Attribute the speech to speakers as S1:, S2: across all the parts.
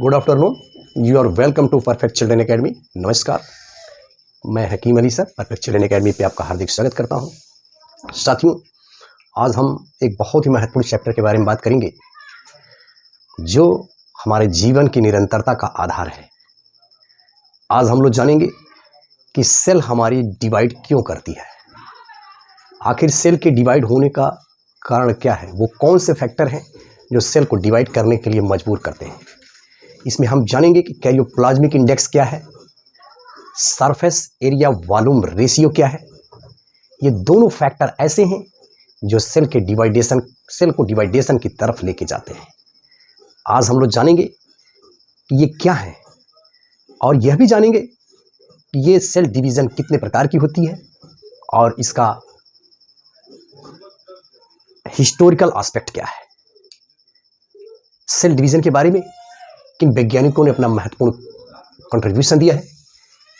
S1: Good afternoon, you are welcome to perfect children academy. नमस्कार, मैं Hakim Ali sir perfect children academy पे आपका हार्दिक स्वागत करता हूं। साथियों, आज हम एक बहुत ही महत्वपूर्ण चैप्टर के बारे में बात करेंगे जो हमारे जीवन की निरंतरता का आधार है। आज हम लोग जानेंगे कि सेल हमारी डिवाइड क्यों करती है, आखिर सेल के डिवाइड होने का कारण क्या है, वो कौन से फैक्टर हैं जो सेल को डिवाइड करने के लिए मजबूर करते हैं। इसमें हम जानेंगे कि कैरियोप्लाज्मिक इंडेक्स क्या है, सरफेस एरिया वॉल्यूम रेशियो क्या है। ये दोनों फैक्टर ऐसे हैं जो सेल को डिवाइडेशन की तरफ लेके जाते हैं। आज हम लोग जानेंगे कि ये क्या है और यह भी जानेंगे कि ये सेल डिवीजन कितने प्रकार की होती है और इसका हिस्टोरिकल एस्पेक्ट क्या है। सेल डिवीजन के बारे में किन वैज्ञानिकों ने अपना महत्वपूर्ण कंट्रीब्यूशन दिया है,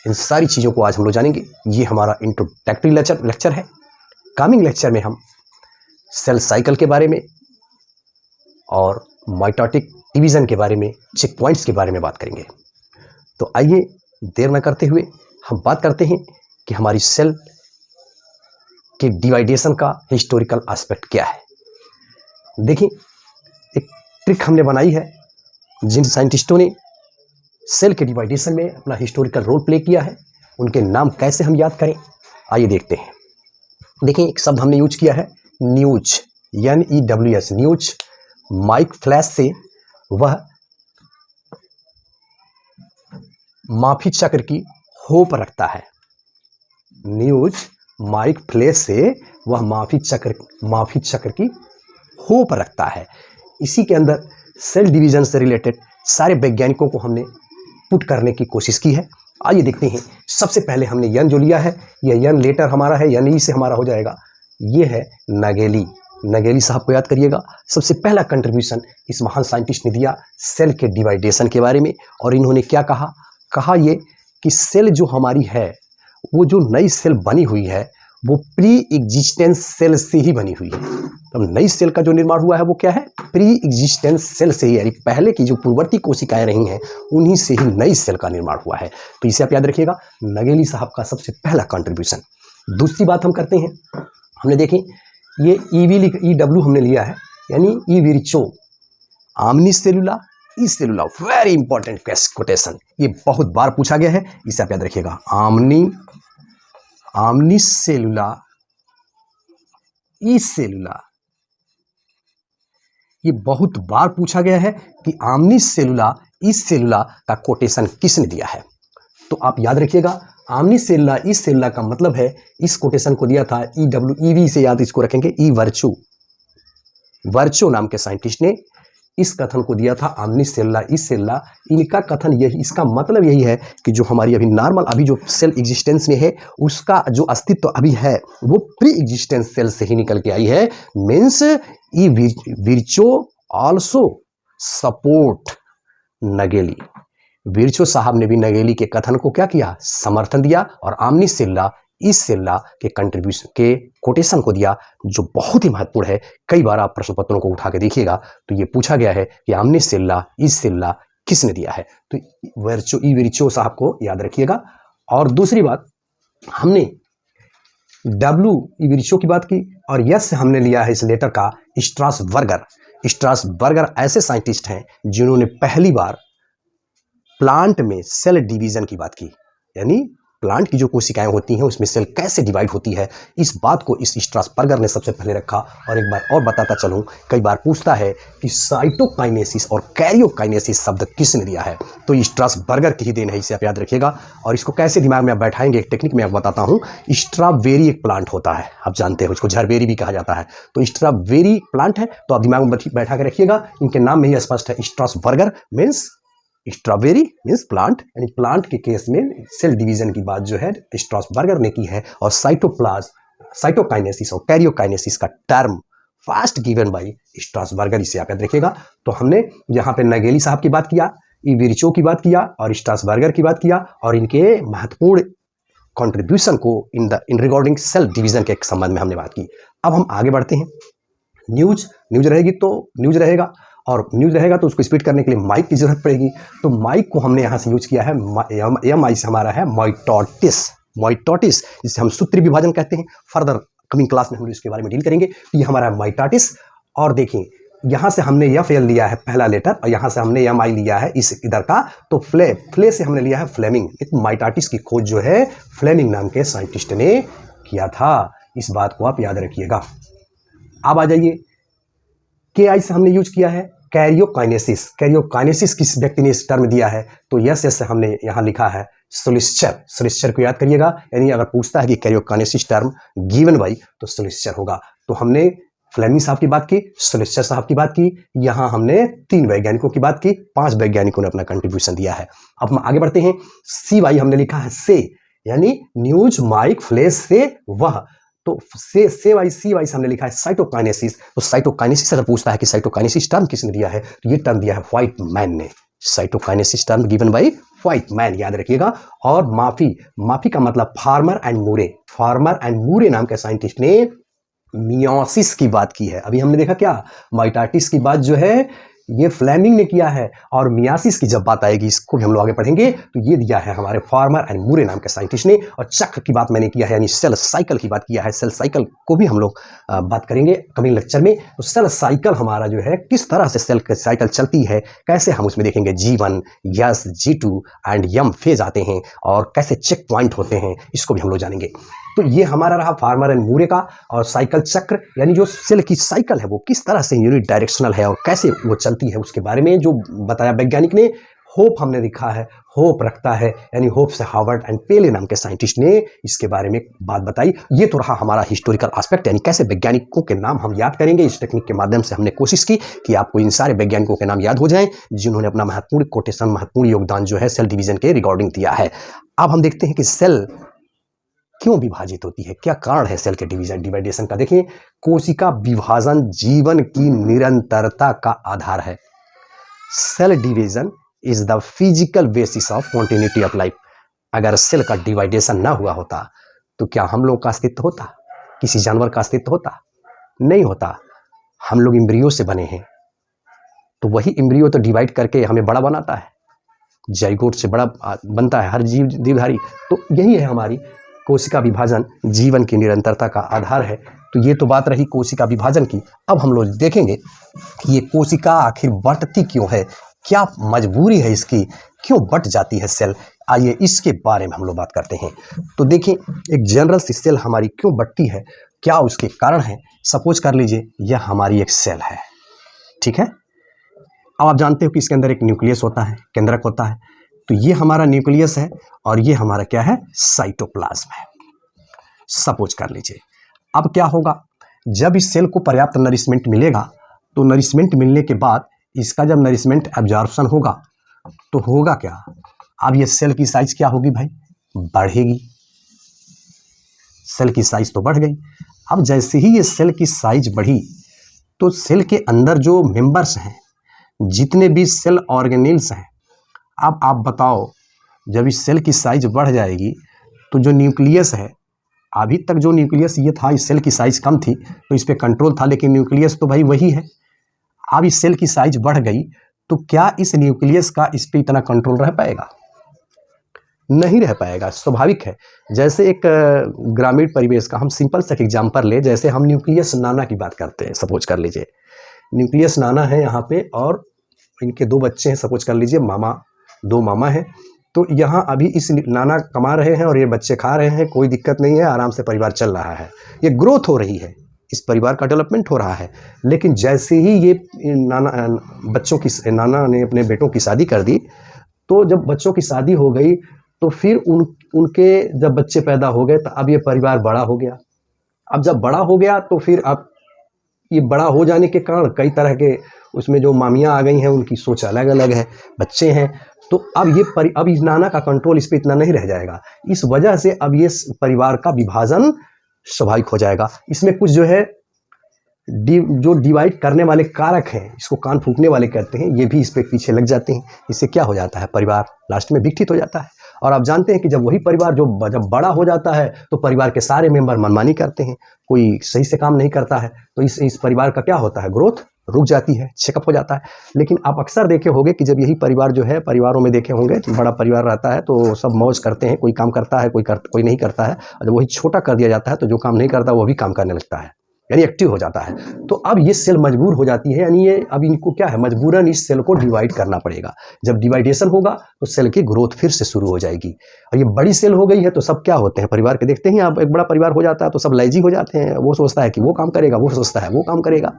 S1: इन सारी चीज़ों को आज हम लोग जानेंगे। ये हमारा इंट्रोडक्टरी लेक्चर है। कमिंग लेक्चर में हम सेल साइकिल के बारे में और माइटोटिक डिवीजन के बारे में, चेक पॉइंट्स के बारे में बात करेंगे। तो आइए देर न करते हुए हम बात करते हैं कि हमारी सेल के डिवाइडेशन का हिस्टोरिकल एस्पेक्ट क्या है। देखिए, एक ट्रिक हमने बनाई है। जिन साइंटिस्टों ने सेल के डिवाइडेशन में अपना हिस्टोरिकल रोल प्ले किया है, उनके नाम कैसे हम याद करें, आइए देखते हैं। देखिए, एक शब्द हमने यूज किया है news, NEWS, news. Mic flash से वह माफी चक्र की होप रखता है। न्यूज माइक फ्लैश से वह माफी चक्र की होप रखता है। इसी के अंदर सेल डिवीजन से रिलेटेड सारे वैज्ञानिकों को हमने पुट करने की कोशिश की है। आइए देखते हैं। सबसे पहले हमने यन जो लिया है, यह यन लेटर हमारा है, यानी से हमारा हो जाएगा, ये है नगेली साहब को याद करिएगा। सबसे पहला कंट्रीब्यूशन इस महान साइंटिस्ट ने दिया सेल के डिवाइडेशन के बारे में। और इन्होंने क्या कहा ये कि सेल जो हमारी है, वो जो नई सेल बनी हुई है, वो प्री एग्जिस्टेंस सेल से ही बनी हुई है। तो नई सेल का जो निर्माण हुआ है वो क्या है, प्री एग्जिस्टेंस सेल से ही, यानी पहले की जो पूर्ववर्ती कोशिकाएं रही हैं उन्हीं से ही नई सेल का निर्माण हुआ है। तो इसे आप याद रखिएगा, नगेली साहब का सबसे पहला कंट्रीब्यूशन। दूसरी बात हम करते हैं, हमने देखें ये EW हमने लिया है, यानी ई विरिचो, आमनी सेलुला ई सेलुला। वेरी इंपॉर्टेंट कोटेशन, ये बहुत बार पूछा गया है, इसे आप याद रखिएगा। आमनी सेलुला ई सेलुला, ये बहुत बार पूछा गया है कि आमनी सेलुला इस सेलुला का कोटेशन किसने दिया है। तो आप याद रखिएगा, आमनी सेलुला इस सेलुला का मतलब है, इस कोटेशन को दिया था EV से, याद इसको रखेंगे, ई वर्चो नाम के साइंटिस्ट ने इस कथन को दिया था, आमनी सेलुला इस सेलुला। इनका कथन यही, इसका मतलब यही है कि जो हमारी अभी नॉर्मल अभी जो सेल एग्जिस्टेंस में है, उसका जो अस्तित्व अभी है वो प्री एग्जिस्टेंस सेल से ही निकल के आई है। Means E Virchow also support Naegeli. Virchow साहब ने भी नगेली के कथन को क्या किया, समर्थन दिया, और आमनी सेलुला इस सेलुला के कंट्रीब्यूशन के कोटेशन को दिया, जो बहुत ही महत्वपूर्ण है। कई बार आप प्रश्न पत्रों को उठा के देखिएगा तो ये पूछा गया है कि आमनी सेलुला इस सेलुला किसने दिया है। तो विर्चो साहब को याद रखिएगा। और दूसरी बात, हमने विर्चो की बात की, और यस हमने लिया है इस लेटर का स्ट्रासबर्गर ऐसे साइंटिस्ट हैं जिन्होंने पहली बार प्लांट में सेल डिवीजन की बात की, यानी प्लांट की जो कोशिकाएं होती हैं उसमें सेल कैसे डिवाइड होती है, इस बात को इस स्ट्रासबर्गर ने सबसे पहले रखा। और एक बार और बताता चलूं, कई बार पूछता है कि साइटोकाइनेसिस और कैरियोकाइनेसिस शब्द किसने दिया है, तो स्ट्रासबर्गर की ही देन है, इसे आप याद रखिएगा। और इसको कैसे दिमाग में आप बैठाएंगे, एक टेक्निक में आपको बताता हूं। स्ट्रॉबेरी एक प्लांट होता है, आप जानते हैं, उसको झरबेरी भी कहा जाता है। तो स्ट्रॉबेरी प्लांट है, तो आप दिमाग में बैठा के रखिएगा, इनके नाम में ही स्पष्ट है। Strasburger means strawberry means plant, यानी प्लांट के केस में सेल डिवीजन की बात जो है स्ट्रासबर्गर ने की है। और साइटोकाइनेसिस और कैरियोकाइनेसिस का term first given by Strasburger, इसे आप याद रखिएगा। तो हमने यहाँ पे नगेली साहब की बात किया, ई विर्चो की बात किया और स्ट्रासबर्गर की बात किया, और इनके महत्वपूर्ण कंट्रीब्यूशन को इन रिगार्डिंग सेल डिवीजन के संबंध में हमने बात की। अब हम आगे बढ़ते हैं। न्यूज रहेगी तो न्यूज रहेगा, और न्यूज रहेगा तो उसको स्पीड करने के लिए माइक की जरूरत पड़ेगी। तो माइक को हमने यहाँ से यूज किया है, एम आई से हमारा है माइटोटिस, माइटोटिस जिसे हम सूत्री विभाजन कहते हैं। फर्दर कमिंग क्लास में हम इसके बारे में डील करेंगे। तो ये हमारा माइटोटिस, और देखिए यहाँ से हमने एफ एल लिया है पहला लेटर, और यहाँ से हमने एम आई लिया है इस इधर का, तो फ्ले से हमने लिया है फ्लेमिंग। माइटोटिस की खोज जो है फ्लेमिंग नाम के साइंटिस्ट ने किया था, इस बात को आप याद रखिएगा। अब आ जाइए, के आई से हमने यूज किया है कैरियोकाइनेसिस। कैरियोकाइनेसिस किस व्यक्ति ने इस टर्म दिया है, तो यस से हमने यहाँ लिखा है सोलिस्चर। सोलिस्चर को याद करिएगा, यानी अगर पूछता है कि कैरियोकाइनेसिस टर्म गिवन बाई, तो सोलिस्चर होगा। तो हमने फ्लेमिंग साहब की बात की, सोलिस्चर साहब की बात की, यहाँ हमने 3 वैज्ञानिकों की बात की, 5 वैज्ञानिकों ने अपना कंट्रीब्यूशन दिया है। अब हम आगे बढ़ते हैं। सी वाई हमने लिखा है से, यानी न्यूज माइक फ्लेश से वह, तो से वाई सी वाई से हमने लिखा है साइटोकाइनेसिस। तो साइटोकाइनेसिस अगर पूछता है कि साइटोकाइनेसिस टर्म किसने दिया है, तो ये टर्म दिया है व्हाइट मैन ने। Cytokinesis term given by white man, याद रखिएगा। और माफी का मतलब फार्मर एंड मूरे नाम के साइंटिस्ट ने मियोसिस की बात की है। अभी हमने देखा क्या, माइटोटिस की बात जो है ये फ्लेमिंग ने किया है, और मियासिस की जब बात आएगी, इसको भी हम लोग आगे पढ़ेंगे, तो ये दिया है हमारे फार्मर एंड मूरे नाम के साइंटिस्ट ने। और चक्र की बात मैंने किया है, यानी सेल साइकिल की बात किया है। सेल साइकिल को भी हम लोग बात करेंगे कमिंग लेक्चर में। तो सेल साइकिल हमारा जो है, किस तरह से सेल साइकिल चलती है, कैसे हम उसमें देखेंगे G1, yes, G2 and Yama phase आते हैं, और कैसे चेक पॉइंट होते हैं, इसको भी हम लोग जानेंगे। तो ये हमारा रहा फार्मर एंड मूरे का। और साइकिल चक्र, यानी जो सेल की साइकिल है वो किस तरह से यूनिट डायरेक्शनल है और कैसे वो चलती है, उसके बारे में जो बताया वैज्ञानिक ने। होप हमने लिखा है, होप रखता है, यानी होप से हार्वर्ड एंड पेले नाम के साइंटिस्ट ने इसके बारे में बात बताई। ये तो रहा हमारा हिस्टोरिकल एस्पेक्ट, यानी कैसे वैज्ञानिकों के नाम हम याद करेंगे। इस टेक्निक के माध्यम से हमने कोशिश की कि आपको इन सारे वैज्ञानिकों के नाम याद हो जाएं जिन्होंने अपना महत्वपूर्ण योगदान जो है सेल डिवीजन के रिगार्डिंग दिया है। अब हम देखते हैं कि सेल क्यों विभाजित होती है, क्या कारण है सेल के डिवाइडेशन का। देखिए, कोशिका विभाजन जीवन की निरंतरता का आधार है। Cell division is the physical basis of continuity of life. अगर सेल का डिवाइडेशन ना हुआ होता तो क्या हम लोग का अस्तित्व होता, किसी जानवर का अस्तित्व होता? नहीं होता। हम लोग इम्ब्रियो से बने हैं, तो वही इम्ब्रियो तो डिवाइड करके हमें बड़ा बनाता है, जाइगोट से बड़ा बनता है हर जीवधारी। तो यही है हमारी कोशिका विभाजन जीवन की निरंतरता का आधार है। तो ये तो बात रही कोशिका विभाजन की। अब हम लोग देखेंगे कि ये कोशिका आखिर बढ़ती क्यों है, क्या मजबूरी है इसकी, क्यों बढ़ जाती है सेल। आइए इसके बारे में हम लोग बात करते हैं। तो देखिए, एक जनरल सी सेल हमारी क्यों बढ़ती है, क्या उसके कारण है। सपोज कर लीजिए यह हमारी एक सेल है, ठीक है। अब आप जानते हो कि इसके अंदर एक न्यूक्लियस होता है, केंद्रक होता है। तो ये हमारा न्यूक्लियस है और ये हमारा क्या है, साइटोप्लाज्म है। सपोज कर लीजिए, अब क्या होगा, जब इस सेल को पर्याप्त नरिशमेंट मिलेगा, तो नरिशमेंट मिलने के बाद इसका जब नरिशमेंट एब्जॉर्प्शन होगा तो होगा क्या, अब ये सेल की साइज क्या होगी भाई, बढ़ेगी। सेल की साइज तो बढ़ गई। अब जैसे ही ये सेल की साइज बढ़ी, तो सेल के अंदर जो मेंबर्स हैं, जितने भी सेल ऑर्गेनेल्स हैं, अब आप बताओ, जब इस सेल की साइज बढ़ जाएगी तो जो न्यूक्लियस है, अभी तक जो न्यूक्लियस ये था, इस सेल की साइज कम थी तो इस पे कंट्रोल था, लेकिन न्यूक्लियस तो भाई वही है। अब इस सेल की साइज बढ़ गई तो क्या इस न्यूक्लियस का इस पे इतना कंट्रोल रह पाएगा? नहीं रह पाएगा। स्वाभाविक है। जैसे एक ग्रामीण परिवेश का हम सिंपल सा एग्जाम्पल ले, जैसे हम न्यूक्लियस नाना की बात करते हैं। सपोज कर लीजिए न्यूक्लियस नाना है यहाँ पे, और इनके 2 बच्चे हैं। सपोज कर लीजिए मामा, 2 मामा हैं। तो यहाँ अभी इस नाना कमा रहे हैं और ये बच्चे खा रहे हैं, कोई दिक्कत नहीं है, आराम से परिवार चल रहा है, ये ग्रोथ हो रही है, इस परिवार का डेवलपमेंट हो रहा है। लेकिन जैसे ही ये नाना ने अपने बेटों की शादी कर दी, तो जब बच्चों की शादी हो गई तो फिर उनके जब बच्चे पैदा हो गए, तो अब ये परिवार बड़ा हो गया। अब जब बड़ा हो गया तो फिर अब ये बड़ा हो जाने के कारण कई तरह के उसमें जो मामियाँ आ गई हैं, उनकी सोच अलग अलग है, बच्चे हैं। तो अब इस नाना का कंट्रोल इस पर इतना नहीं रह जाएगा। इस वजह से अब ये परिवार का विभाजन स्वाभाविक हो जाएगा। इसमें कुछ जो है जो डिवाइड करने वाले कारक हैं, इसको कान फूकने वाले कहते हैं, ये भी इस पे पीछे लग जाते हैं। इससे क्या हो जाता है, परिवार लास्ट में विघटित हो जाता है। और आप जानते हैं कि जब वही परिवार जब बड़ा हो जाता है तो परिवार के सारे मेंबर मनमानी करते हैं, कोई सही से काम नहीं करता है, तो इस परिवार का क्या होता है, ग्रोथ रुक जाती है, चेकअप हो जाता है। लेकिन आप अक्सर देखे होंगे कि जब यही परिवार जो है, परिवारों में देखे होंगे तो बड़ा परिवार रहता है तो सब मौज करते हैं, कोई काम करता है, कोई नहीं करता है, और जब वही छोटा कर दिया जाता है तो जो काम नहीं करता वो भी काम करने लगता है, यानी एक्टिव हो जाता है। तो अब ये सेल मजबूर हो जाती है, यानी ये अब इनको क्या है, मजबूरन इस सेल को डिवाइड करना पड़ेगा। जब डिवाइडेशन होगा तो सेल की ग्रोथ फिर से शुरू हो जाएगी। और ये बड़ी सेल हो गई है तो सब क्या होते हैं, परिवार के देखते हैं आप, एक बड़ा परिवार हो जाता है तो सब लेजी हो जाते हैं, वो सोचता है कि वो काम करेगा, वो सोचता है वो काम करेगा,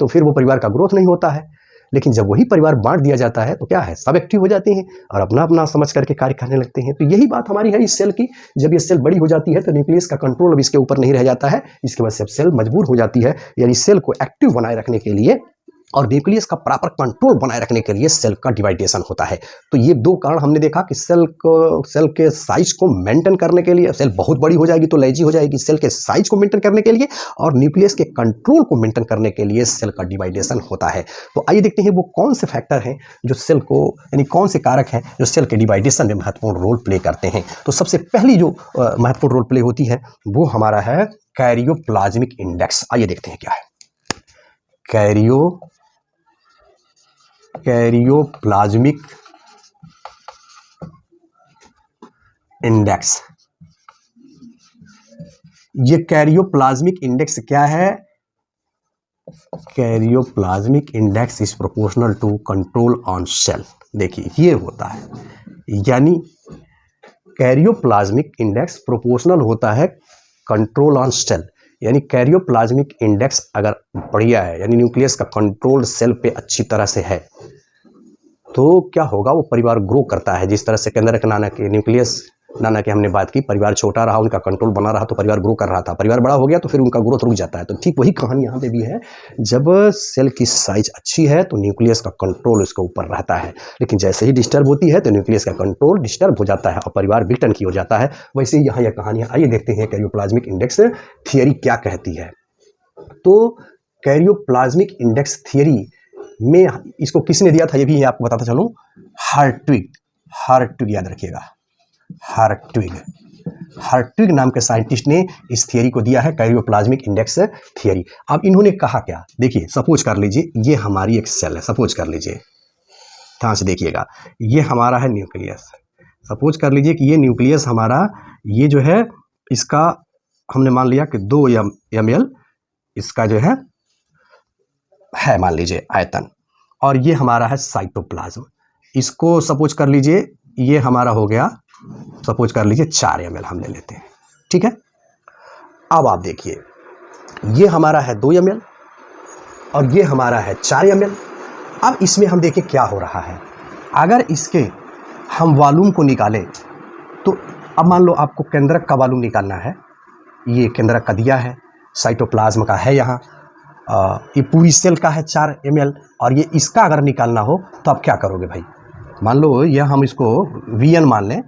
S1: तो फिर वो परिवार का ग्रोथ नहीं होता है। लेकिन जब वही परिवार बांट दिया जाता है तो क्या है, सब एक्टिव हो जाते हैं और अपना अपना समझ करके कार्य करने लगते हैं। तो यही बात हमारी है इस सेल की। जब ये सेल बड़ी हो जाती है तो न्यूक्लियस का कंट्रोल अब इसके ऊपर नहीं रह जाता है, इसके वजह से सेल मजबूर हो जाती है, यानी सेल को एक्टिव बनाए रखने के लिए और न्यूक्लियस का प्रॉपर कंट्रोल बनाए रखने के लिए सेल का डिवाइडेशन होता है। तो ये दो कारण हमने देखा कि सेल के साइज को मेंटेन करने के लिए, सेल बहुत बड़ी हो जाएगी तो लेजी हो जाएगी, सेल के साइज को मेंटेन करने के लिए और न्यूक्लियस के कंट्रोल को मेंटेन करने के लिए सेल का डिवाइडेशन होता है। तो आइए देखते हैं वो कौन से फैक्टर हैं जो सेल को, यानी कौन से कारक हैं जो सेल के डिवाइडेशन में महत्वपूर्ण रोल प्ले करते हैं। तो सबसे पहली जो महत्वपूर्ण रोल प्ले होती है वो हमारा है कैरियोप्लाज्मिक इंडेक्स। आइए देखते हैं क्या है कैरियोप्लाज्मिक इंडेक्स। ये कैरियोप्लाज्मिक इंडेक्स क्या है, karyoplasmic index is proportional to control on cell. देखिए ये होता है, यानी कैरियोप्लाज्मिक इंडेक्स प्रोपोर्शनल होता है कंट्रोल ऑन सेल, यानी कैरियोप्लाज्मिक इंडेक्स अगर बढ़िया है, यानी न्यूक्लियस का कंट्रोल सेल पे अच्छी तरह से है, तो क्या होगा, वो परिवार ग्रो करता है। जिस तरह से केंद्रक नानक न्यूक्लियस नाना की हमने बात की, परिवार छोटा रहा, उनका कंट्रोल बना रहा तो परिवार ग्रो कर रहा था, परिवार बड़ा हो गया तो फिर उनका ग्रोथ रुक जाता है। तो ठीक वही कहानी यहाँ पे भी है, जब सेल की साइज अच्छी है तो न्यूक्लियस का कंट्रोल उसके ऊपर रहता है, लेकिन जैसे ही डिस्टर्ब होती है तो न्यूक्लियस का कंट्रोल डिस्टर्ब हो जाता है और परिवार बिटन की हो जाता है। वैसे ही यहाँ यह कहानी है। आइए देखते हैं कैरियोप्लाज्मिक इंडेक्स थियरी क्या कहती है। तो कैरियोप्लाज्मिक इंडेक्स थियरी में इसको किसने दिया था, ये भी आपको बताता चलूं, हार्ट्विग याद रखिएगा, हार्ट्विग नाम के साइंटिस्ट ने इस थियरी को दिया है, कैरियोप्लाज्मिक इंडेक्स थियरी। अब इन्होंने कहा क्या, देखिए सपोज कर लीजिए ये हमारी एक सेल है, सपोज कर लीजिए, ध्यान से देखिएगा, ये हमारा है न्यूक्लियस। सपोज कर लीजिए कि ये न्यूक्लियस हमारा, ये जो है इसका हमने मान लिया कि 2 ml इसका जो है मान लीजिए आयतन, और ये हमारा है साइटोप्लाज्म। इसको सपोज कर लीजिए ये हमारा हो गया, सपोज कर लीजिए 4 ml हम ले लेते हैं, ठीक है। अब आप देखिए ये हमारा है 2 ml और ये हमारा है 4 ml। अब इसमें हम देखें क्या हो रहा है, अगर इसके हम वॉल्यूम को निकालें तो अब मान लो आपको केंद्रक का वॉल्यूम निकालना है, ये केंद्रक का दिया है, साइटोप्लाज्म का है यहाँ, ये पूरी सेल का है 4 ml, और ये इसका अगर निकालना हो तो आप क्या करोगे भाई, मान लो ये हम इसको Vn मान लें,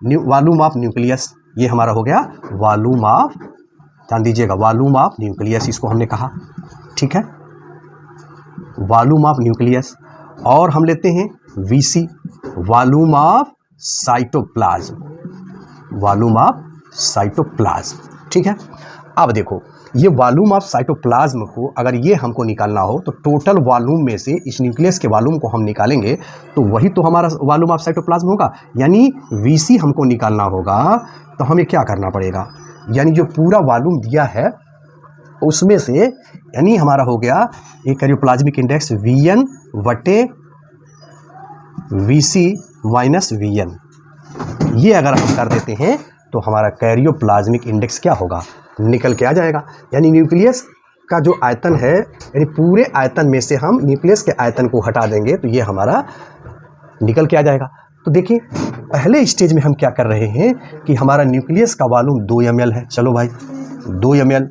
S1: वॉल्यूम ऑफ न्यूक्लियस, ये हमारा हो गया वॉल्यूम ऑफ, ध्यान दीजिएगा, वॉल्यूम ऑफ न्यूक्लियस इसको हमने कहा, ठीक है, वॉल्यूम ऑफ न्यूक्लियस। और हम लेते हैं Vc, volume of cytoplasm, volume of cytoplasm, ठीक है। अब देखो ये वॉल्यूम ऑफ साइटोप्लाज्म को अगर ये हमको निकालना हो तो टोटल वॉल्यूम में से इस न्यूक्लियस के वॉल्यूम को हम निकालेंगे तो वही तो हमारा वॉल्यूम ऑफ साइटोप्लाज्म होगा, यानी Vc हमको निकालना होगा। तो हमें क्या करना पड़ेगा, यानी जो पूरा वॉल्यूम दिया है उसमें से, यानी हमारा हो गया ये कैरियोप्लाज्मिक इंडेक्स Vn बटे Vc माइनस Vn, ये अगर हम कर देते हैं तो हमारा कैरियोप्लाज्मिक इंडेक्स क्या होगा, निकल के आ जाएगा। यानी न्यूक्लियस का जो आयतन है, यानी पूरे आयतन में से हम न्यूक्लियस के आयतन को हटा देंगे तो ये हमारा निकल के आ जाएगा। तो देखिए पहले स्टेज में हम क्या कर रहे हैं कि हमारा न्यूक्लियस का वॉल्यूम 2 ml है, चलो भाई 2 ml,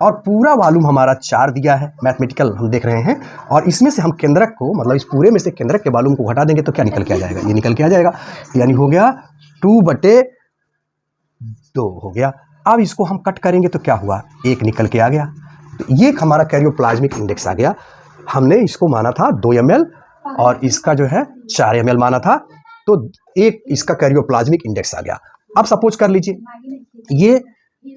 S1: और पूरा वॉल्यूम हमारा 4 दिया है, मैथमेटिकल हम देख रहे हैं, और इसमें से हम केंद्रक को, मतलब इस पूरे में से केंद्रक के वॉल्यूम को हटा देंगे तो क्या निकल के आ जाएगा, ये निकल के आ जाएगा, यानी हो गया 2/2 हो गया। अब इसको हम कट करेंगे तो क्या हुआ, 1 निकल के आ गया। तो ये हमारा कैरियोप्लाज्मिक इंडेक्स आ गया। हमने इसको माना था 2 ml और इसका जो है 4 ml माना था, तो एक इसका कैरियोप्लाज्मिक इंडेक्स आ गया। अब सपोज कर लीजिए ये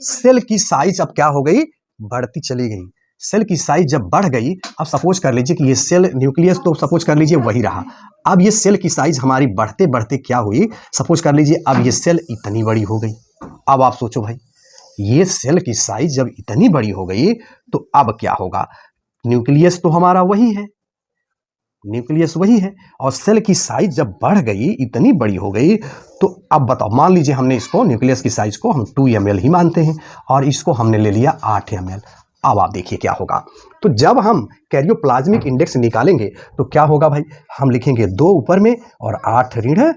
S1: सेल की साइज अब क्या हो गई, बढ़ती चली गई। सेल की साइज जब बढ़ गई, अब सपोज कर लीजिए कि ये सेल न्यूक्लियस तो सपोज कर लीजिए वही रहा। अब ये सेल की साइज हमारी बढ़ते बढ़ते क्या हुई, सपोज कर लीजिए अब ये सेल इतनी बड़ी हो गई। अब आप सोचो भाई, ये सेल की साइज जब इतनी बड़ी हो गई तो अब क्या होगा, न्यूक्लियस तो हमारा वही है, न्यूक्लियस वही है, और सेल की साइज जब बढ़ गई, इतनी बड़ी हो गई, तो अब बताओ, मान लीजिए हमने इसको न्यूक्लियस की साइज को हम 2 ml ही मानते हैं और इसको हमने ले लिया 8 ml। अब आप देखिए क्या होगा। तो जब हम कैरियोप्लाज्मिक इंडेक्स निकालेंगे तो क्या होगा भाई, हम लिखेंगे 2 ऊपर में और 8 ऋण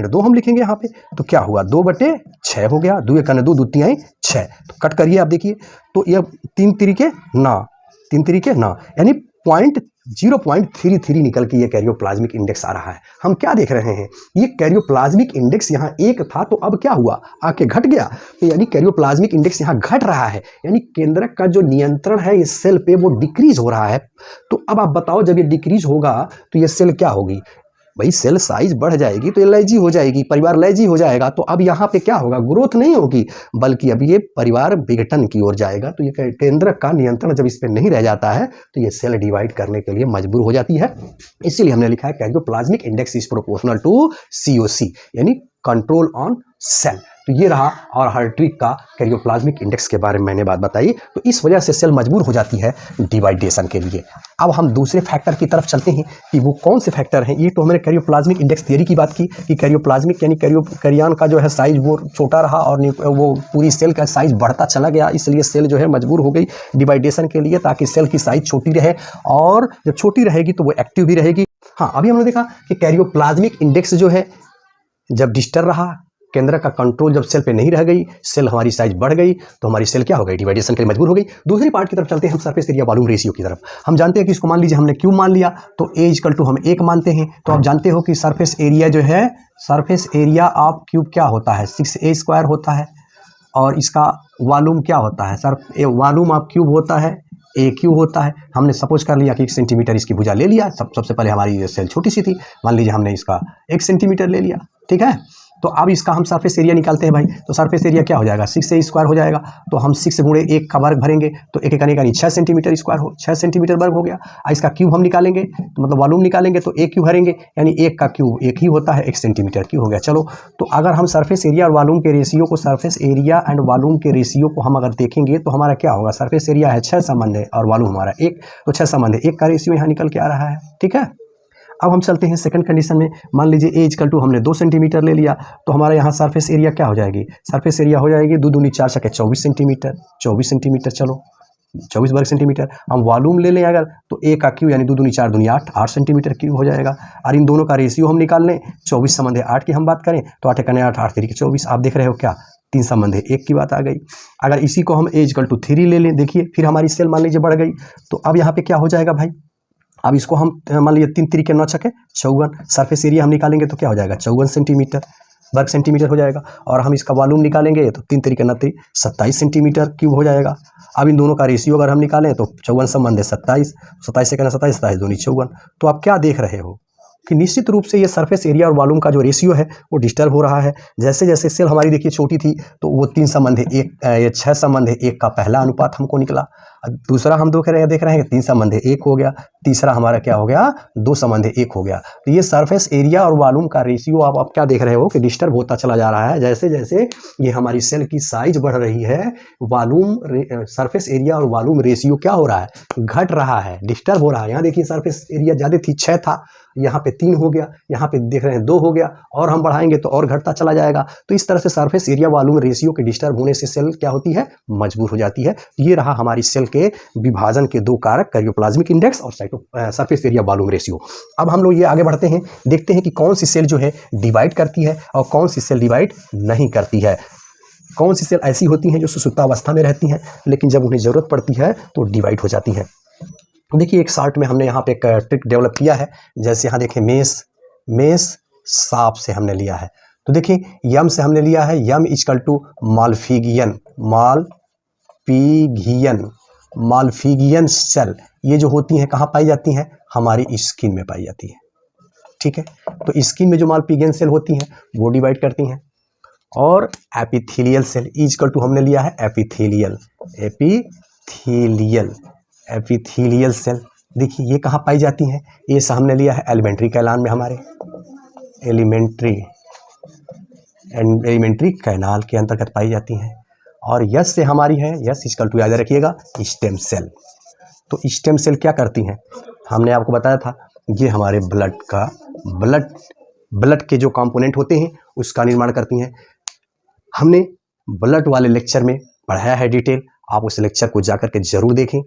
S1: 2 हम लिखेंगे यहाँ पे। तो क्या हुआ, 2/6 हो गया, 2 1 2 2 3 6। तो कट करिए आप देखिए, तो ये 3 तरीके ना, यानी 0.33 निकल के ये कैरियोप्लाज्मिक इंडेक्स आ रहा है। हम क्या देख रहे हैं, ये कैरियोप्लाज्मिक इंडेक्स यहाँ 1 था तो अब क्या हुआ, आके घट गया। तो यानी कैरियोप्लाज्मिक इंडेक्स यहाँ घट रहा है, यानी केंद्रक का जो नियंत्रण है इस सेल पे वो डिक्रीज हो रहा है। तो अब आप बताओ, जब ये डिक्रीज होगा तो ये सेल क्या होगी भाई, सेल साइज बढ़ जाएगी तो ये लैजी हो जाएगी, परिवार लैजी हो जाएगा। तो अब यहाँ पे क्या होगा, ग्रोथ नहीं होगी, बल्कि अब ये परिवार विघटन की ओर जाएगा। तो ये केंद्रक का नियंत्रण जब इस पे नहीं रह जाता है तो ये सेल डिवाइड करने के लिए मजबूर हो जाती है। इसीलिए हमने लिखा है karyoplasmic index is proportional to COC, यानी कंट्रोल ऑन सेल। तो ये रहा, और हर्ट्विग का कैरियोप्लाज्मिक इंडेक्स के बारे में मैंने बात बताई। तो इस वजह से सेल मजबूर हो जाती है डिवाइडेशन के लिए। अब हम दूसरे फैक्टर की तरफ चलते हैं कि वो कौन से फैक्टर हैं। ये तो हमने कैरियोप्लाज्मिक इंडेक्स थियरी की बात की कि कैरियोप्लाज्मिक यानी कैरियन का जो है साइज वो छोटा रहा और वो पूरी सेल का साइज बढ़ता चला गया, इसलिए सेल जो है मजबूर हो गई डिवाइडेशन के लिए, ताकि सेल की साइज छोटी रहे, और जब छोटी रहेगी तो वो एक्टिव भी रहेगी। हाँ, अभी हमने देखा कि कैरियोप्लाज्मिक इंडेक्स जो है जब डिस्टर्ब रहा, केंद्र का कंट्रोल जब सेल पे नहीं रह गई, सेल हमारी साइज बढ़ गई, तो हमारी सेल क्या हो गई, डिवाइडेशन के लिए मजबूर हो गई। दूसरी पार्ट की तरफ चलते हैं हम, सरफेस एरिया वॉल्यूम रेशियो की तरफ। हम जानते हैं कि इसको मान लीजिए हमने क्यूब मान लिया, तो A = हम 1 मानते हैं। तो आप जानते हो कि सरफेस एरिया जो है, सरफेस एरिया ऑफ क्यूब क्या होता है, 6A² होता है, और इसका वॉल्यूम क्या होता है, सर वॉल्यूम ऑफ क्यूब होता है AQ होता है। हमने सपोज कर लिया कि 1 सेंटीमीटर इसकी भुजा ले लिया। सबसे पहले हमारी सेल छोटी सी थी, मान लीजिए हमने इसका 1 सेंटीमीटर ले लिया, ठीक है। तो अब इसका हम सरफेस एरिया निकालते हैं भाई। तो सरफेस एरिया क्या हो जाएगा, 6A² हो जाएगा। तो हम 6 गुणे 1 का वर्ग भरेंगे, तो 1 1 यानी 6 सेंटीमीटर स्क्वायर हो, 6 सेंटीमीटर वर्ग हो गया। इसका क्यूब हम निकालेंगे, तो मतलब वॉल्यूम निकालेंगे, तो AQ भरेंगे, यानी 1 का क्यूब 1 ही होता है, 1 सेंटीमीटर क्यूब हो गया। चलो, तो अगर हम सरफेस एरिया और वॉल्यूम के रेशियो को, सरफेस एरिया एंड वॉल्यूम के रेशियो को हम अगर देखेंगे तो हमारा क्या होगा, सरफेस एरिया है 6 संबंध है और वॉल्यूम हमारा 1, तो 6 संबंध है, 1 का रेशियो यहाँ निकल के आ रहा है, ठीक है। अब हम चलते हैं सेकंड कंडीशन में। मान लीजिए A = हमने 2 सेंटीमीटर ले लिया, तो हमारे यहाँ सरफेस एरिया क्या हो जाएगी, सरफेस एरिया हो जाएगी 2 दूनी 4 × 24 सेंटीमीटर, 24 सेंटीमीटर, चलो 24 वर्ग सेंटीमीटर। हम वॉल्यूम ले लें अगर, तो A का क्यूब यानी 2 दूनी 4 दूनी 8, 8 सेंटीमीटर क्यूब हो जाएगा। और इन दोनों का रेशियो हम निकाल लें, 24 संबंध 8 की हम बात करें, तो 8 × 8 8 3 × 24। आप देख रहे हो क्या, 3 संबंध 1 की बात आ गई। अगर इसी को हम A = 3 ले लें, देखिए फिर हमारी सेल मान लीजिए बढ़ गई, तो अब यहाँ पे क्या हो जाएगा भाई, अब इसको हम मान लीजिए 3 3 × 9 = 54, सरफेस एरिया हम निकालेंगे तो क्या हो जाएगा, 54 सेंटीमीटर वर्ग सेंटीमीटर हो जाएगा। और हम इसका वॉल्यूम निकालेंगे तो 3 3 × 9 = 27 सेंटीमीटर क्यूब हो जाएगा। अब इन दोनों का रेशियो अगर हम निकालें तो 54 संबंध 27, 27 से 27, 27 दूनी 54। तो आप क्या देख रहे हो कि निश्चित रूप से ये सरफेस एरिया और वॉल्यूम का जो रेशियो है वो डिस्टर्ब हो रहा है। जैसे जैसे सेल हमारी देखिए छोटी थी, तो वो 3 संबंध 1, 6 संबंध 1 का पहला अनुपात हमको निकला। दूसरा हम देख रहे हैं 3 संबंध 1 हो गया, तीसरा हमारा क्या हो गया, 2 संबंध 1 हो गया। तो ये सरफेस एरिया और वॉल्यूम का रेशियो आप क्या देख रहे हो कि डिस्टर्ब होता चला जा रहा है। जैसे जैसे ये हमारी सेल की साइज बढ़ रही है, वॉल्यूम सरफेस एरिया और वॉल्यूम रेशियो क्या हो रहा है, घट रहा है, डिस्टर्ब हो रहा है। यहाँ देखिए सरफेस एरिया ज़्यादा थी, 6 था, यहाँ पे 3 हो गया, यहाँ पे देख रहे हैं 2 हो गया, और हम बढ़ाएंगे तो और घटता चला जाएगा। तो इस तरह से सरफेस एरिया वॉल्यूम रेशियो के डिस्टर्ब होने से सेल क्या होती है, मजबूर हो जाती है। ये रहा हमारी सेल के विभाजन के 2 कारक, कैरियोप्लाज्मिक इंडेक्स और सरफेस एरिया वॉल्यूम रेशियो। अब हम लोग ये आगे बढ़ते हैं, देखते हैं कि कौन सी सेल जो है डिवाइड करती है और कौन सी सेल डिवाइड नहीं करती है। कौन सी सेल ऐसी होती हैं जो सुसुप्तावस्था में रहती हैं, लेकिन जब उन्हें ज़रूरत पड़ती है तो डिवाइड हो जाती हैं। देखिए एक शार्ट में हमने यहाँ पे एक ट्रिक डेवलप किया है। जैसे यहाँ देखिए मेष सांप से हमने लिया है, तो देखिए यम से हमने लिया है, यम = मालफिगियन सेल। ये जो होती हैं कहाँ पाई जाती हैं, हमारी स्किन में पाई जाती है, ठीक है। तो स्किन में जो मालपिघन सेल होती हैं वो डिवाइड करती हैं। और एपिथेलियल सेल इक्वल टू हमने लिया है एपिथेलियल, एपिथेलियल सेल। देखिए ये कहाँ पाई जाती हैं, ये हमने लिया है एलिमेंट्री कैनाल में, हमारे एलिमेंट्री कैनाल के अंतर्गत पाई जाती हैं। और यस से हमारी है, यस इक्वल टू याद रखिएगा स्टेम सेल। तो स्टेम सेल क्या करती हैं, हमने आपको बताया था ये हमारे ब्लड के जो कंपोनेंट होते हैं उसका निर्माण करती हैं। हमने ब्लड वाले लेक्चर में पढ़ाया है डिटेल, आप उस लेक्चर को जाकर के जरूर देखें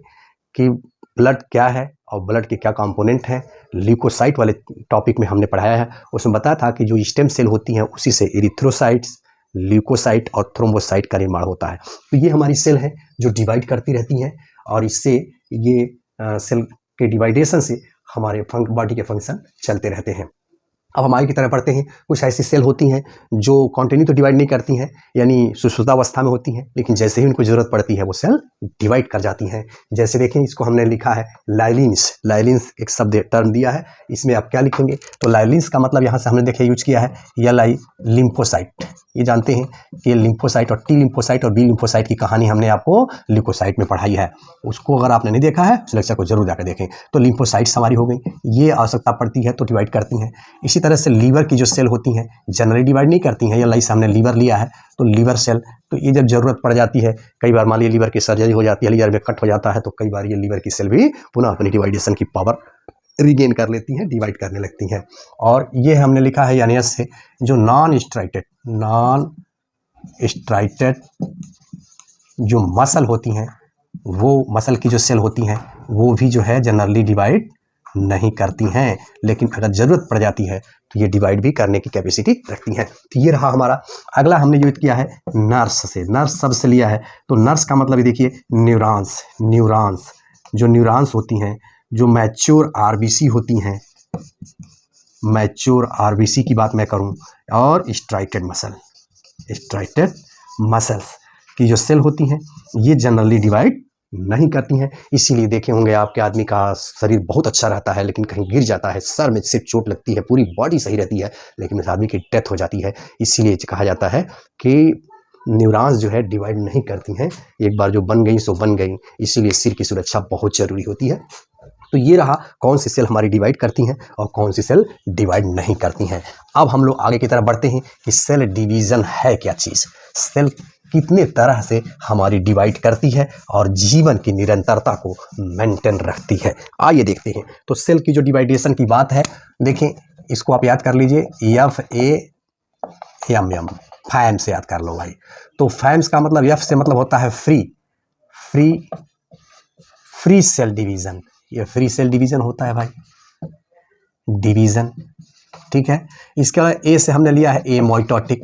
S1: कि ब्लड क्या है और ब्लड के क्या कंपोनेंट हैं। ल्यूकोसाइट वाले टॉपिक में हमने पढ़ाया है, उसमें बताया था कि जो स्टेम सेल होती हैं उसी से एरिथ्रोसाइट्स, ल्यूकोसाइट और थ्रोम्बोसाइट का निर्माण होता है। तो ये हमारी सेल है जो डिवाइड करती रहती हैं और इससे ये सेल के डिवाइडेशन से हमारे बॉडी के फंक्शन चलते रहते हैं। अब हम आगे की तरफ बढ़ते हैं। कुछ ऐसी सेल होती हैं जो कॉन्टिन्यू तो डिवाइड नहीं करती हैं, यानी सुषुप्तावस्था में होती हैं, लेकिन जैसे ही उनको ज़रूरत पड़ती है वो सेल डिवाइड कर जाती हैं। जैसे देखें, इसको हमने लिखा है लाइलिन्स। लाइलिन्स एक शब्द टर्म दिया है, इसमें आप क्या लिखेंगे, तो लाइलिन्स का मतलब यहाँ से हमने देखे यूज किया है एल लिम्फोसाइट। ये जानते हैं कि लिम्फोसाइट और टी लिम्फोसाइट और बी लिम्फोसाइट की कहानी हमने आपको ल्यूकोसाइट में पढ़ाई है। उसको अगर आपने नहीं देखा है उस लेक्चर को जरूर जाकर देखें। तो लिम्फोसाइट्स हमारी हो गई, ये आवश्यकता पड़ती है तो डिवाइड करती हैं। इसी तरह से लीवर की जो सेल होती हैं जनरली डिवाइड नहीं करती हैं, या हमने लीवर लिया है तो लीवर सेल, तो ये जब जरूरत पड़ जाती है, कई बार मान लीजिए लीवर की सर्जरी हो जाती है, लीवर में कट हो जाता है, तो कई बार ये लीवर की सेल भी पुनः अपनी डिवाइडेशन की पावर रिगेन कर लेती हैं, डिवाइड करने लगती हैं। और ये हमने लिखा है यानी से जो नॉन स्ट्राइटेड जो मसल होती हैं, वो मसल की जो सेल होती हैं वो भी जो है जनरली डिवाइड नहीं करती हैं, लेकिन अगर ज़रूरत पड़ जाती है तो ये डिवाइड भी करने की कैपेसिटी रखती हैं। तो ये रहा हमारा। अगला हमने यूज किया है नर्स से, नर्स शब्द से लिया है। तो नर्स का मतलब देखिए न्यूरॉन्स जो न्यूरॉन्स होती हैं, जो मैच्योर आरबीसी होती हैं, मैच्योर आरबीसी की बात मैं करूं, और स्ट्राइटेड मसल्स की जो सेल होती हैं ये जनरली डिवाइड नहीं करती हैं। इसीलिए देखे होंगे आपके आदमी का शरीर बहुत अच्छा रहता है, लेकिन कहीं गिर जाता है, सर में सिर्फ चोट लगती है, पूरी बॉडी सही रहती है, लेकिन उस आदमी की डेथ हो जाती है। इसीलिए कहा जाता है कि न्यूरॉन्स जो है डिवाइड नहीं करती हैं, एक बार जो बन गई सो बन गई। इसीलिए सिर की सुरक्षा बहुत जरूरी होती है। तो ये रहा कौन सी सेल हमारी डिवाइड करती हैं और कौन सी सेल डिवाइड नहीं करती हैं। अब हम लोग आगे की तरफ बढ़ते हैं कि सेल डिवीज़न है क्या चीज़, सेल कितने तरह से हमारी डिवाइड करती है और जीवन की निरंतरता को मेंटेन रखती है। आइए देखते हैं। तो सेल की जो डिवाइडेशन की बात है, देखें इसको आप याद कर लीजिए, FAMM, फैम से याद कर लो भाई। तो फैम्स का मतलब F से मतलब होता है फ्री सेल डिवीज़न। ये फ्री सेल डिवीज़न होता है भाई, डिवीज़न, ठीक है। इसके अलावा ए से हमने लिया है एमोइटोटिक।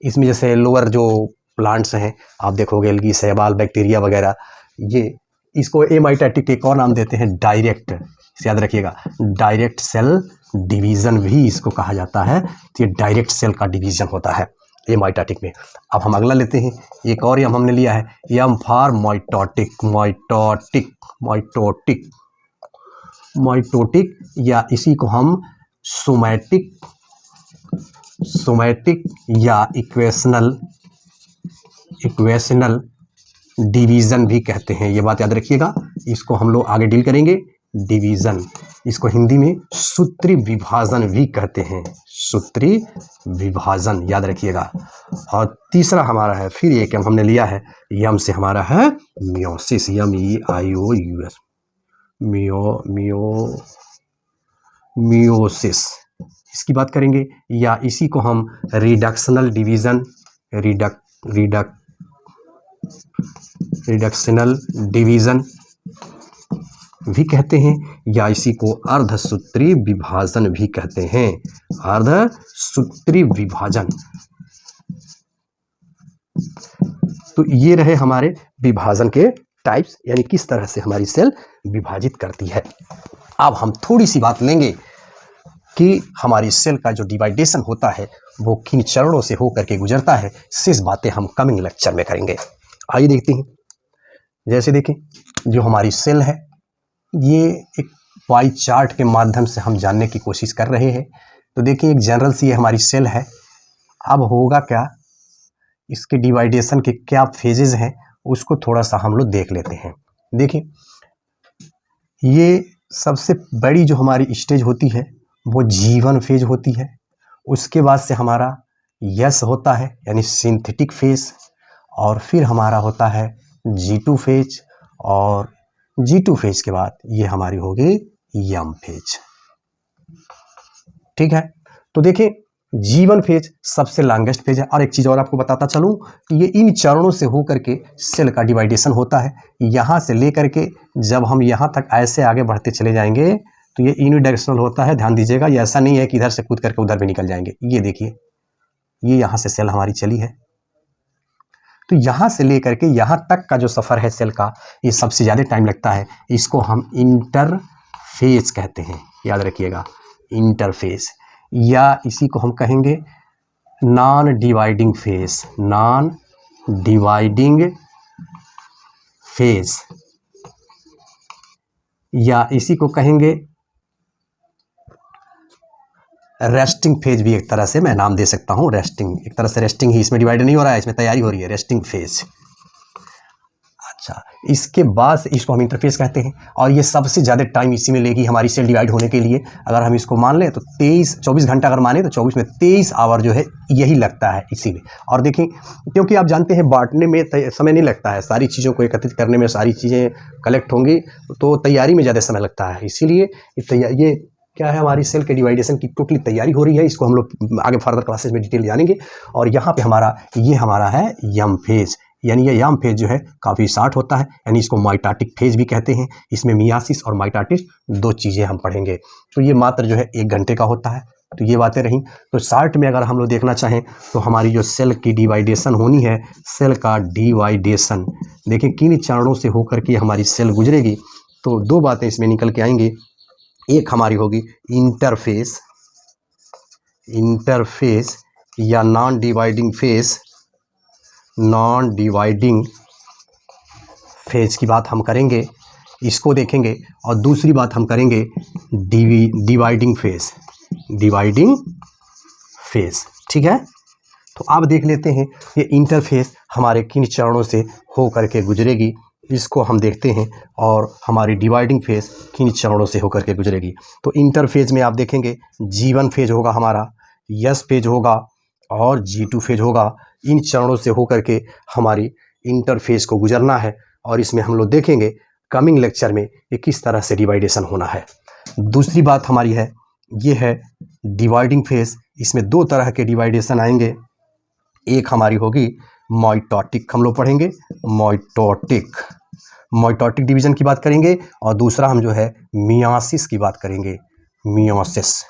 S1: इसमें जैसे लोअर जो प्लांट्स हैं आप देखोगे, एल्गी, शैवाल, बैक्टीरिया वगैरह, ये इसको एमाइटोटिक के एक और नाम देते हैं डायरेक्ट, याद रखिएगा, डायरेक्ट सेल डिवीज़न भी इसको कहा जाता है। तो ये डायरेक्ट सेल का डिवीज़न होता है एमाइटोटिक में। अब हम अगला लेते हैं, एक और यम हमने लिया है, यम फॉर मोइटोटिक, या इसी को हम सोमैटिक या इक्वेशनल डिवीज़न भी कहते हैं। ये बात याद रखिएगा, इसको हम लोग आगे डील करेंगे। डिवीज़न, इसको हिंदी में सूत्री विभाजन भी कहते हैं, सूत्री विभाजन, याद रखिएगा। और तीसरा हमारा है, फिर एक यम हमने लिया है, यम से हमारा है मियोसिस, MEIOUS, मियोसिस, इसकी बात करेंगे। या इसी को हम रिडक्शनल डिवीज़न, रिडक्शनल डिवीज़न भी कहते हैं, या इसी को अर्धसूत्री विभाजन भी कहते हैं, अर्धसूत्री विभाजन। तो ये रहे हमारे विभाजन के टाइप्स, यानी किस तरह से हमारी सेल विभाजित करती है। अब हम थोड़ी सी बात लेंगे कि हमारी सेल का जो डिवाइडेशन होता है वो किन चरणों से होकर के गुजरता है। शेष बातें हम कमिंग लेक्चर में करेंगे। आइए देखते हैं। जैसे देखें, जो हमारी सेल है ये एक पाई चार्ट के माध्यम से हम जानने की कोशिश कर रहे हैं। तो देखिए एक जनरल सी ये हमारी सेल है। अब होगा क्या, इसके डिवाइडेशन के क्या फेजेस हैं उसको थोड़ा सा हम लोग देख लेते हैं। देखिए ये सबसे बड़ी जो हमारी स्टेज होती है वो G1 फेज होती है। उसके बाद से हमारा यस होता है यानी सिंथेटिक फेज, और फिर हमारा होता है G2 फेज, और G2 फेज के बाद ये हमारी होगी यम फेज। ठीक है, तो देखिए G1 फेज सबसे लॉन्गेस्ट फेज है। और एक चीज़ और आपको बताता चलूँ कि ये इन चरणों से होकर के सेल का डिवाइडेशन होता है। यहाँ से लेकर के जब हम यहाँ तक ऐसे आगे बढ़ते चले जाएंगे तो ये यूनिडायरेक्शनल होता है। ध्यान दीजिएगा, ये ऐसा नहीं है कि इधर से कूद करके उधर भी निकल जाएंगे। ये देखिए ये यहाँ से सेल हमारी चली है, तो यहाँ से लेकर के यहाँ तक का जो सफ़र है सेल का, ये सबसे ज़्यादा टाइम लगता है। इसको हम इंटरफेज कहते हैं, याद रखिएगा, इंटरफेज, या इसी को हम कहेंगे non dividing phase, non dividing phase, या इसी को कहेंगे रेस्टिंग फेज भी एक तरह से मैं नाम दे सकता हूँ। रेस्टिंग, एक तरह से रेस्टिंग ही, इसमें डिवाइड नहीं हो रहा है, इसमें तैयारी हो रही है, रेस्टिंग फेज। अच्छा, इसके बाद इसको हम इंटरफेस कहते हैं, और ये सबसे ज़्यादा टाइम इसी में लेगी हमारी सेल डिवाइड होने के लिए। अगर हम इसको मान लें तो 24 घंटा अगर माने तो 24 में 23 आवर जो है यही लगता है इसी में। और देखें, क्योंकि आप जानते हैं बांटने में समय नहीं लगता है, सारी चीज़ों को एकत्रित करने में, सारी चीज़ें कलेक्ट होंगी तो तैयारी में ज़्यादा समय लगता है। इसीलिए ये क्या है, हमारी सेल के डिवाइडेशन की टोटली तैयारी हो रही है। इसको हम लोग आगे फर्दर क्लासेस में डिटेल जानेंगे। और यहाँ पे हमारा है यम फेज, यानी ये यम फेज जो है काफ़ी शॉर्ट होता है, यानी इसको माइटोटिक फेज भी कहते हैं। इसमें मियासिस और माइटोटिस दो चीज़ें हम पढ़ेंगे। तो ये मात्र जो है 1 घंटे का होता है। तो ये बातें रहीं। तो शॉर्ट में अगर हम लोग देखना चाहें तो हमारी जो सेल की डिवाइडेशन होनी है, सेल का डिवाइडेशन देखिए किन चरणों से होकर के हमारी सेल गुजरेगी। तो 2 बातें इसमें निकल के आएंगी। एक हमारी होगी इंटरफेस, इंटरफेस या non dividing phase, non dividing phase की बात हम करेंगे, इसको देखेंगे। और दूसरी बात हम करेंगे डिवाइडिंग फेज, डिवाइडिंग फेज। ठीक है, तो आप देख लेते हैं ये इंटरफेस हमारे किन चरणों से हो करके गुजरेगी, इसको हम देखते हैं। और हमारी डिवाइडिंग फेज किन चरणों से होकर के गुजरेगी। तो इंटरफेज में आप देखेंगे G1 फेज होगा हमारा, यस फेज होगा और G2 फेज होगा। इन चरणों से होकर के हमारी इंटरफेज को गुजरना है। और इसमें हम लोग देखेंगे कमिंग लेक्चर में ये किस तरह से डिवाइडेशन होना है। दूसरी बात हमारी है, ये है डिवाइडिंग फेज। इसमें 2 तरह के डिवाइडेशन आएंगे। एक हमारी होगी माइटोटिक, हम लोग पढ़ेंगे माइटोटिक, माइटोटिक डिवीजन की बात करेंगे। और दूसरा हम जो है मियासिस की बात करेंगे, मियोसिस,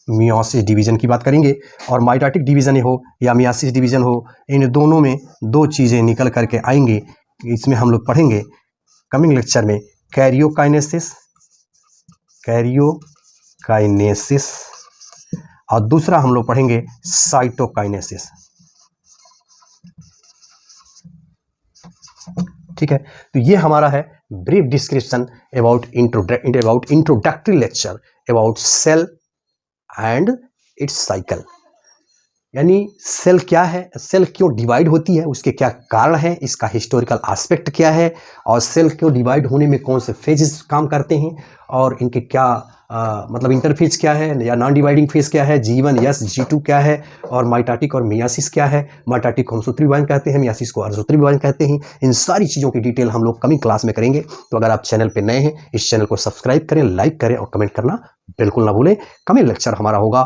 S1: मियोसिस डिवीजन की बात करेंगे। और माइटोटिक डिवीजन हो या मियासिस डिवीजन हो, इन दोनों में 2 चीज़ें निकल करके आएंगी। इसमें हम लोग पढ़ेंगे कमिंग लेक्चर में कैरियोकाइनेसिस, कैरियोकाइनेसिस, और दूसरा हम लोग पढ़ेंगे साइटोकाइनेसिस। ठीक है, तो ये हमारा है brief description about introductory lecture about cell and its cycle. यानी सेल क्या है, सेल क्यों डिवाइड होती है, उसके क्या कारण हैं, इसका हिस्टोरिकल एस्पेक्ट क्या है, और सेल क्यों डिवाइड होने में कौन से फेजेस काम करते हैं, और इनके क्या मतलब इंटरफेज क्या है या नॉन डिवाइडिंग फेज क्या है, G1 यस G2 क्या है, और माइटोटिक और मियासिस क्या है। माइटोटिक को हम सूत्री विभाजन कहते हैं, मियासिस को अर्धसूत्री विभाजन कहते हैं। इन सारी चीज़ों की डिटेल हम लोग कमिंग क्लास में करेंगे। तो अगर आप चैनल पे नए हैं, इस चैनल को सब्सक्राइब करें, लाइक करें और कमेंट करना बिल्कुल ना भूलें। कमिंग लेक्चर हमारा होगा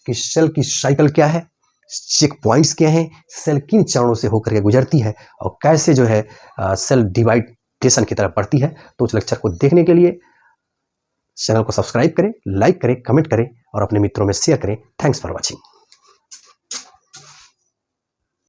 S1: कि सेल की साइकिल क्या है, चेक पॉइंट्स क्या हैं, सेल किन चरणों से होकर के गुजरती है, और कैसे जो है सेल डिवाइडेशन की तरफ बढ़ती है। तो उस लेक्चर को देखने के लिए चैनल को सब्सक्राइब करें, लाइक करें, कमेंट करें और अपने मित्रों में शेयर करें। Thanks for watching.